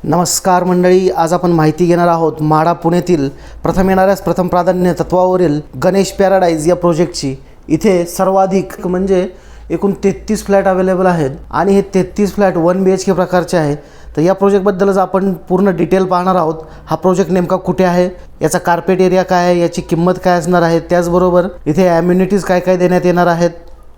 नमस्कार मंडळी, आज आपण माहिती घेणार आहोत म्हाडा पुण्यातील प्रथम येणाऱ्यास प्रथम प्राधान्य तत्वावरील गणेश पॅराडाईज या प्रोजेक्टची। इथे सर्वाधिक म्हणजे एकूण 33 फ्लॅट अवेलेबल आहेत आणि हे 33 फ्लॅट 1 BHK प्रकारचे आहेत। तर या प्रोजेक्टबद्दलच आपण पूर्ण डिटेल पाहणार आहोत। हा प्रोजेक्ट नेमका कुठे आहे, याचा कार्पेट एरिया काय आहे, याची किंमत काय असणार आहे, त्याचबरोबर इथे ॲम्युनिटीज काय काय देण्यात येणार आहेत,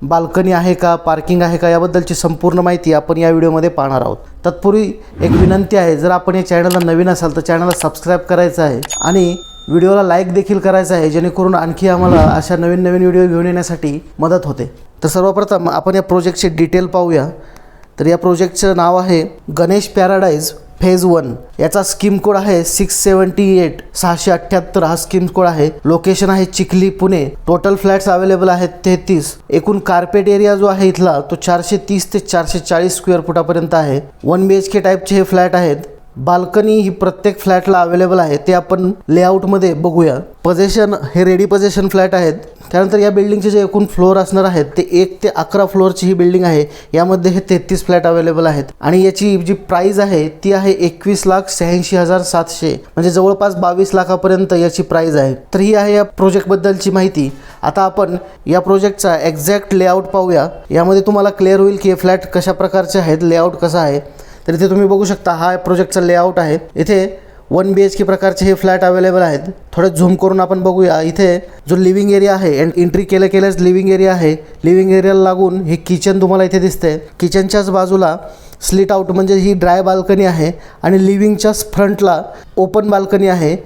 बाल्कनी आहे का, पार्किंग आहे का, याबद्दलची संपूर्ण माहिती आपण या व्हिडिओमध्ये पाहणार आहोत। तत्पूर्वी एक विनंती आहे, जर आपण या चॅनलला नवीन असाल तर चॅनलला सबस्क्राईब करायचं आहे आणि व्हिडिओला लाईक देखील करायचं आहे, जेणेकरून आणखी आम्हाला अशा नवीन व्हिडिओ घेऊन येण्यासाठी मदत होते। तर सर्वप्रथम आपण या प्रोजेक्टचे डिटेल पाहूया। तर या प्रोजेक्टचं नाव आहे गणेश पॅराडाईज फेज 1। याचा स्कीम कोड आहे 678 हा स्कीम कोड आहे। लोकेशन आहे Chikhli Pune. Total flats available आहेत 33। एकूण कार्पेट एरिया जो आहे इथला तो 430 ते 440 स्क्वेअर फुटापर्यंत आहे। 1 BHK टाईपचे हे फ्लॅट आहेत। बाल्कनी ही प्रत्येक फ्लॅटला अवेलेबल आहे, ते आपण लेआउटमध्ये बघूया। पोझिशन हे रेडी पोझिशन फ्लॅट आहेत। त्यानंतर या बिल्डिंगचे जे एकूण फ्लोअर असणार आहेत ते 1 ते 11 फ्लोअरची ही बिल्डिंग आहे। यामध्ये हे 33 फ्लॅट अवेलेबल आहेत आणि याची जी प्राइस आहे ती आहे 21,86,700, म्हणजे जवळपास 22 लाखापर्यंत याची प्राइस आहे। तर ही आहे या प्रोजेक्टबद्दलची माहिती। आता आपण या प्रोजेक्टचा एक्झॅक्ट लेआउट पाहूया। यामध्ये तुम्हाला क्लिअर होईल की हे फ्लॅट कशा प्रकारचे आहेत, लेआउट कसा आहे। तर इथे तुम्ही बघू शकता, हा प्रोजेक्टचा लेआउट आहे। इथे 1 BHK प्रकारचे हे फ्लॅट अवेलेबल आहेत। थोडे झूम करून आपण बघूया। इथे जो लिव्हिंग एरिया आहे, एंट्री केल्याच लिव्हिंग एरिया आहे। लिव्हिंग एरियाला लागून हे किचन तुम्हाला इथे दिसते। किचनच्याच बाजूला स्लिट आउट म्हणजे ही ड्राय बाल्कनी आहे आणि लिव्हिंगच्याच फ्रंटला ओपन बाल्कनी आहे।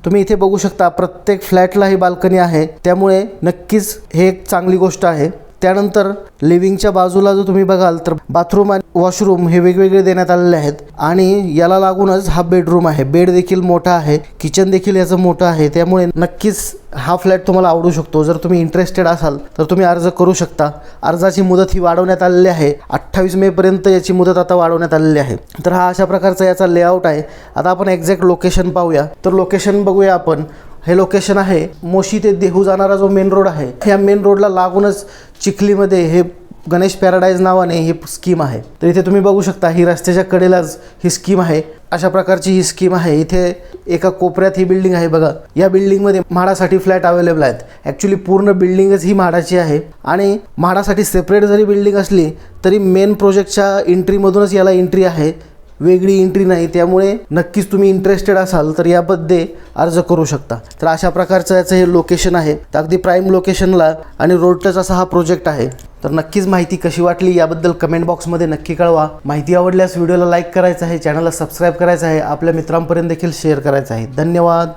तुम्ही इथे बघू शकता प्रत्येक फ्लॅटला ही बाल्कनी आहे, त्यामुळे नक्कीच हे एक चांगली गोष्ट आहे। त्यानंतर लिव्हिंगच्या बाजूला जो तुम्ही बघाल तर बाथरूम आणि वॉशरूम हे वेगवेगळे देण्यात आलेले आहेत आणि याला लागूनच हा बेडरूम आहे। बेड देखील मोठा आहे, किचन देखील याचं मोठं आहे, त्यामुळे नक्कीच हा फ्लॅट तुम्हाला आवडू शकतो। जर तुम्ही इंटरेस्टेड असाल तर तुम्ही अर्ज करू शकता। अर्जाची मुदत ही वाढवण्यात आलेली आहे, 28 मेपर्यंत याची मुदत आता वाढवण्यात आलेली आहे। तर हा अशा प्रकारचा याचा लेआउट आहे। आता आपण एक्झॅक्ट लोकेशन पाहूया। तर लोकेशन बघूया आपण। हे लोकेशन आहे मोशी ते देहू जाणारा जो मेन रोड आहे, ह्या मेन रोडला लागूनच चिखलीमध्ये हे गणेश पॅराडाईज नावाने ही स्कीम आहे। तर इथे तुम्ही बघू शकता, ही रस्त्याच्या कडेलाच ही स्कीम आहे। अशा प्रकारची ही स्कीम आहे। इथे एका कोपऱ्यात ही बिल्डिंग आहे बघा। या बिल्डिंगमध्ये म्हाडासाठी फ्लॅट अवेलेबल आहेत। ॲक्च्युली पूर्ण बिल्डिंगच ही म्हाडाची आहे आणि म्हाडासाठी सेपरेट जरी बिल्डिंग असली तरी मेन प्रोजेक्टच्या एंट्रीमधूनच याला एंट्री आहे, वेगळी एंट्री नाही। त्यामुळे नक्कीच तुम्ही इंटरेस्टेड असाल तर यामध्ये अर्ज करू शकता। तर अशा प्रकारचं याचं हे लोकेशन आहे, तर अगदी प्राईम लोकेशनला आणि रोड टच असा हा प्रोजेक्ट आहे। तर नक्कीच माहिती कशी वाटली याबद्दल कमेंट बॉक्समध्ये नक्की कळवा। माहिती आवडल्यास व्हिडिओला लाईक करायचं आहे, चॅनलला सबस्क्राईब करायचं आहे, आपल्या मित्रांपर्यंत देखील शेअर करायचं आहे। धन्यवाद।